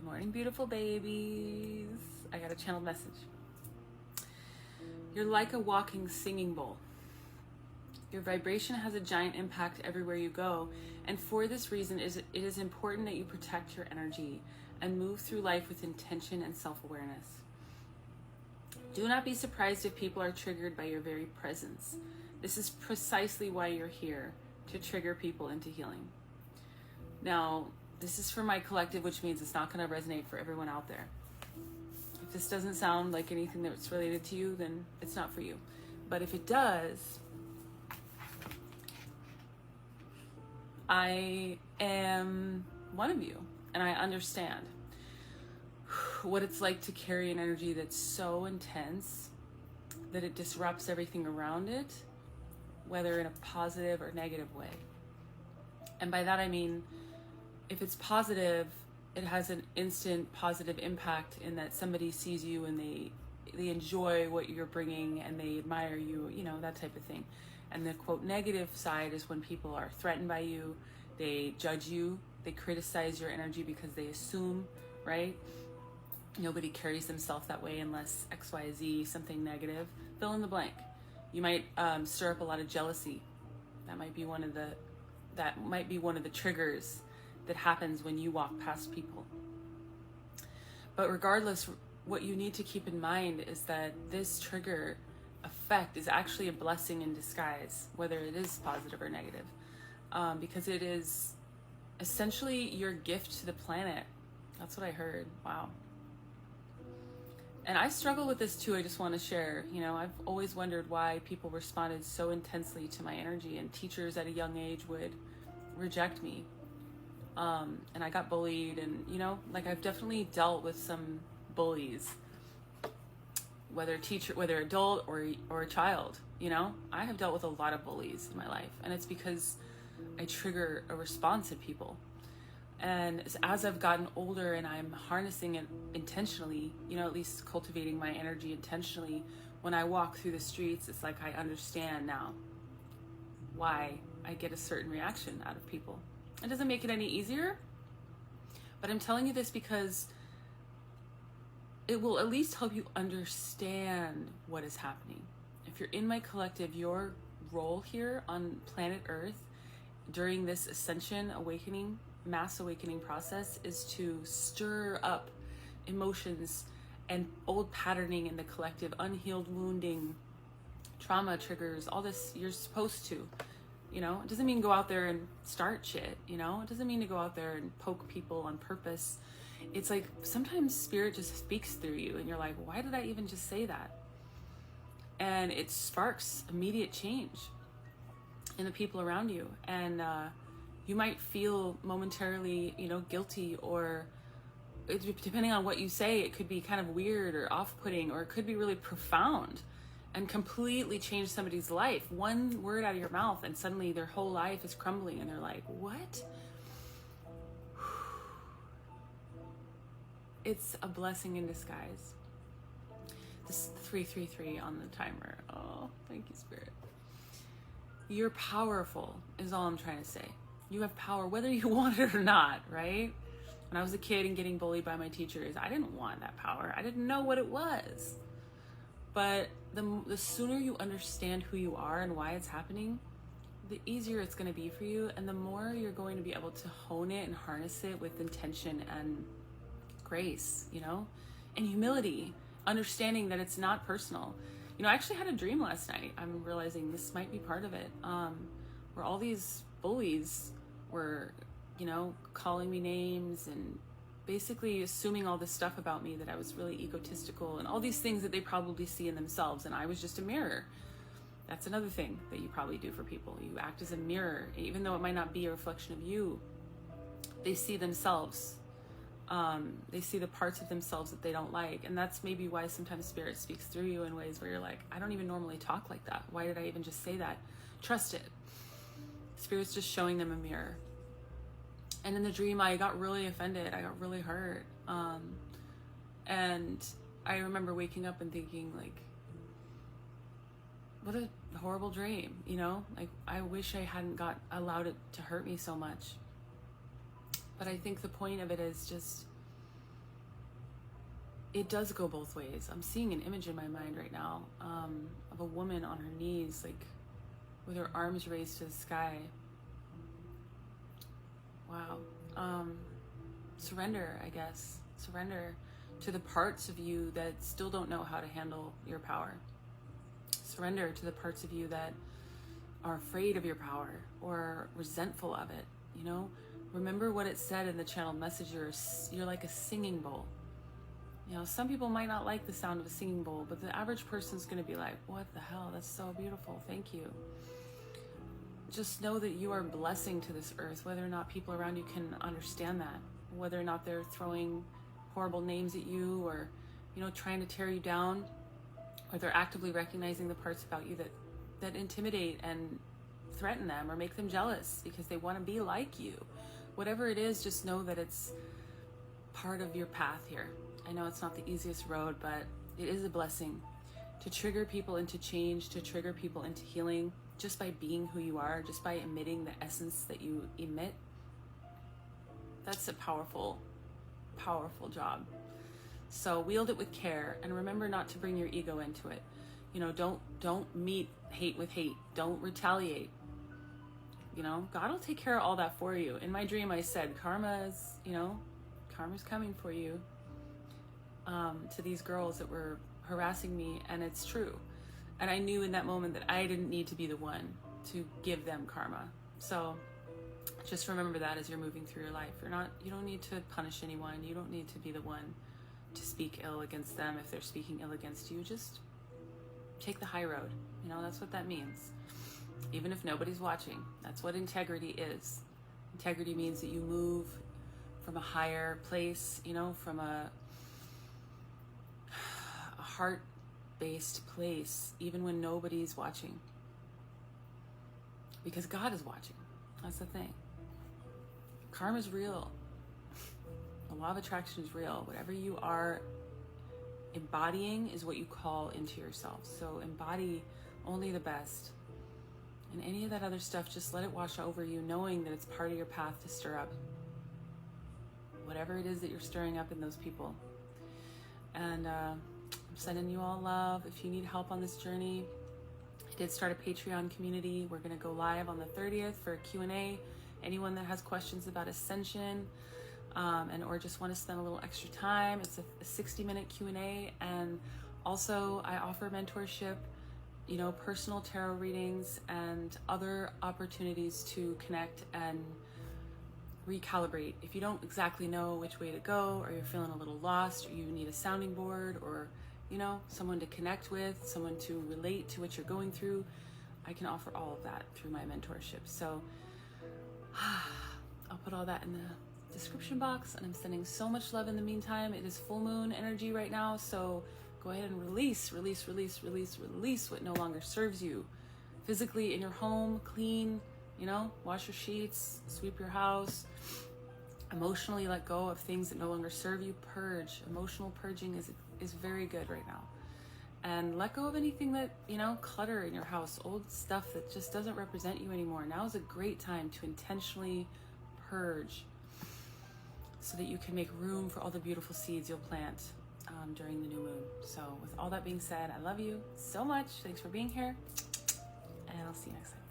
morning, beautiful babies. I got a channeled message. You're like a walking singing bowl. Your vibration has a giant impact everywhere you go, and for this reason, it is important that you protect your energy and move through life with intention and self-awareness. Do not be surprised if people are triggered by your very presence. This is precisely why you're here, to trigger people into healing. Now, this is for my collective, which means it's not going to resonate for everyone out there. If this doesn't sound like anything that's related to you, then it's not for you. But if it does, I am one of you, and I understand what it's like to carry an energy that's so intense that it disrupts everything around it, whether in a positive or negative way. And by that I mean, if it's positive, it has an instant positive impact in that somebody sees you and they enjoy what you're bringing and they admire you, you know, that type of thing. And the quote negative side is when people are threatened by you, they judge you, they criticize your energy because they assume, right? Nobody carries themselves that way unless XYZ, something negative. Fill in the blank. You might stir up a lot of jealousy. That might be one of the triggers that happens when you walk past people. But regardless, what you need to keep in mind is that this trigger effect is actually a blessing in disguise, whether it is positive or negative, because it is essentially your gift to the planet. That's what I heard. Wow. And I struggle with this too. I just want to share, you know, I've always wondered why people responded so intensely to my energy, and teachers at a young age would reject me. And I got bullied, and, you know, like I've definitely dealt with some bullies, whether adult or a child, you know, I have dealt with a lot of bullies in my life, and it's because I trigger a response in people. And as I've gotten older and I'm harnessing it intentionally, you know, at least cultivating my energy intentionally, when I walk through the streets, it's like I understand now why I get a certain reaction out of people. It doesn't make it any easier, but I'm telling you this because it will at least help you understand what is happening. If you're in my collective, your role here on planet Earth during this ascension, awakening, mass awakening process is to stir up emotions and old patterning in the collective, unhealed wounding, trauma triggers, all this. You're supposed to, you know, it doesn't mean go out there and start shit, you know, it doesn't mean to go out there and poke people on purpose. It's like sometimes spirit just speaks through you and you're like, why did I even just say that? And it sparks immediate change in the people around you. And you might feel momentarily, you know, guilty, or depending on what you say, it could be kind of weird or off-putting, or it could be really profound and completely change somebody's life. One word out of your mouth and suddenly their whole life is crumbling and they're like, what? It's a blessing in disguise. This is 333 on the timer. Oh, thank you, Spirit. You're powerful is all I'm trying to say. You have power whether you want it or not, right? When I was a kid and getting bullied by my teachers, I didn't want that power. I didn't know what it was. But the sooner you understand who you are and why it's happening, the easier it's going to be for you, and the more you're going to be able to hone it and harness it with intention and grace, you know, and humility, understanding that it's not personal. You know, I actually had a dream last night. I'm realizing this might be part of it, where all these bullies were, you know, calling me names and basically assuming all this stuff about me, that I was really egotistical and all these things that they probably see in themselves, and I was just a mirror. That's another thing that you probably do for people. You act as a mirror, even though it might not be a reflection of you. They see themselves. They see the parts of themselves that they don't like, and that's maybe why sometimes spirit speaks through you in ways where you're like, I don't even normally talk like that. Why did I even just say that? Trust it. Spirit's just showing them a mirror. And in the dream, I got really offended. I got really hurt. And I remember waking up and thinking, like, what a horrible dream, you know? Like, I wish I hadn't allowed it to hurt me so much. But I think the point of it is just it does go both ways. I'm seeing an image in my mind right now, of a woman on her knees, like with her arms raised to the sky. Wow. Surrender, I guess. Surrender to the parts of you that still don't know how to handle your power. Surrender to the parts of you that are afraid of your power or resentful of it. You know, remember what it said in the channeled message. You're like a singing bowl. You know, some people might not like the sound of a singing bowl, but the average person's going to be like, what the hell? That's so beautiful. Thank you. Just know that you are a blessing to this earth, whether or not people around you can understand that, whether or not they're throwing horrible names at you or, you know, trying to tear you down, or they're actively recognizing the parts about you that intimidate and threaten them or make them jealous because they want to be like you. Whatever it is, just know that it's part of your path here. I know it's not the easiest road, but it is a blessing to trigger people into change, to trigger people into healing, just by being who you are, just by emitting the essence that you emit. That's a powerful, powerful job. So wield it with care, and remember not to bring your ego into it. You know, don't meet hate with hate. Don't retaliate. You know, God will take care of all that for you. In my dream, I said, karma's coming for you. To these girls that were harassing me, and it's true. And I knew in that moment that I didn't need to be the one to give them karma. So just remember that as you're moving through your life. You don't need to punish anyone. You don't need to be the one to speak ill against them if they're speaking ill against you. Just take the high road. You know, that's what that means. Even if nobody's watching, that's what integrity is. Integrity means that you move from a higher place, you know, from a heart-based place, even when nobody's watching. Because God is watching. That's the thing. Karma's real. The law of attraction is real. Whatever you are embodying is what you call into yourself. So embody only the best. And any of that other stuff, just let it wash over you, knowing that it's part of your path to stir up whatever it is that you're stirring up in those people. And I'm sending you all love. If you need help on this journey, I did start a Patreon community. We're going to go live on the 30th for a Q&A. Anyone that has questions about ascension, or just want to spend a little extra time, it's a 60-minute Q&A. And also I offer mentorship, you know, personal tarot readings and other opportunities to connect and recalibrate. If you don't exactly know which way to go, or you're feeling a little lost, or you need a sounding board, or, you know, someone to connect with, someone to relate to what you're going through, I can offer all of that through my mentorship. So I'll put all that in the description box, and I'm sending so much love in the meantime. It is full moon energy right now, so go ahead and release what no longer serves you. Physically in your home, clean, you know, wash your sheets, sweep your house. Emotionally let go of things that no longer serve you. Purge. Emotional purging is very good right now. And let go of anything that, you know, clutter in your house, old stuff that just doesn't represent you anymore. Now is a great time to intentionally purge so that you can make room for all the beautiful seeds you'll plant during the new moon. So with all that being said, I love you so much. Thanks for being here, and I'll see you next time.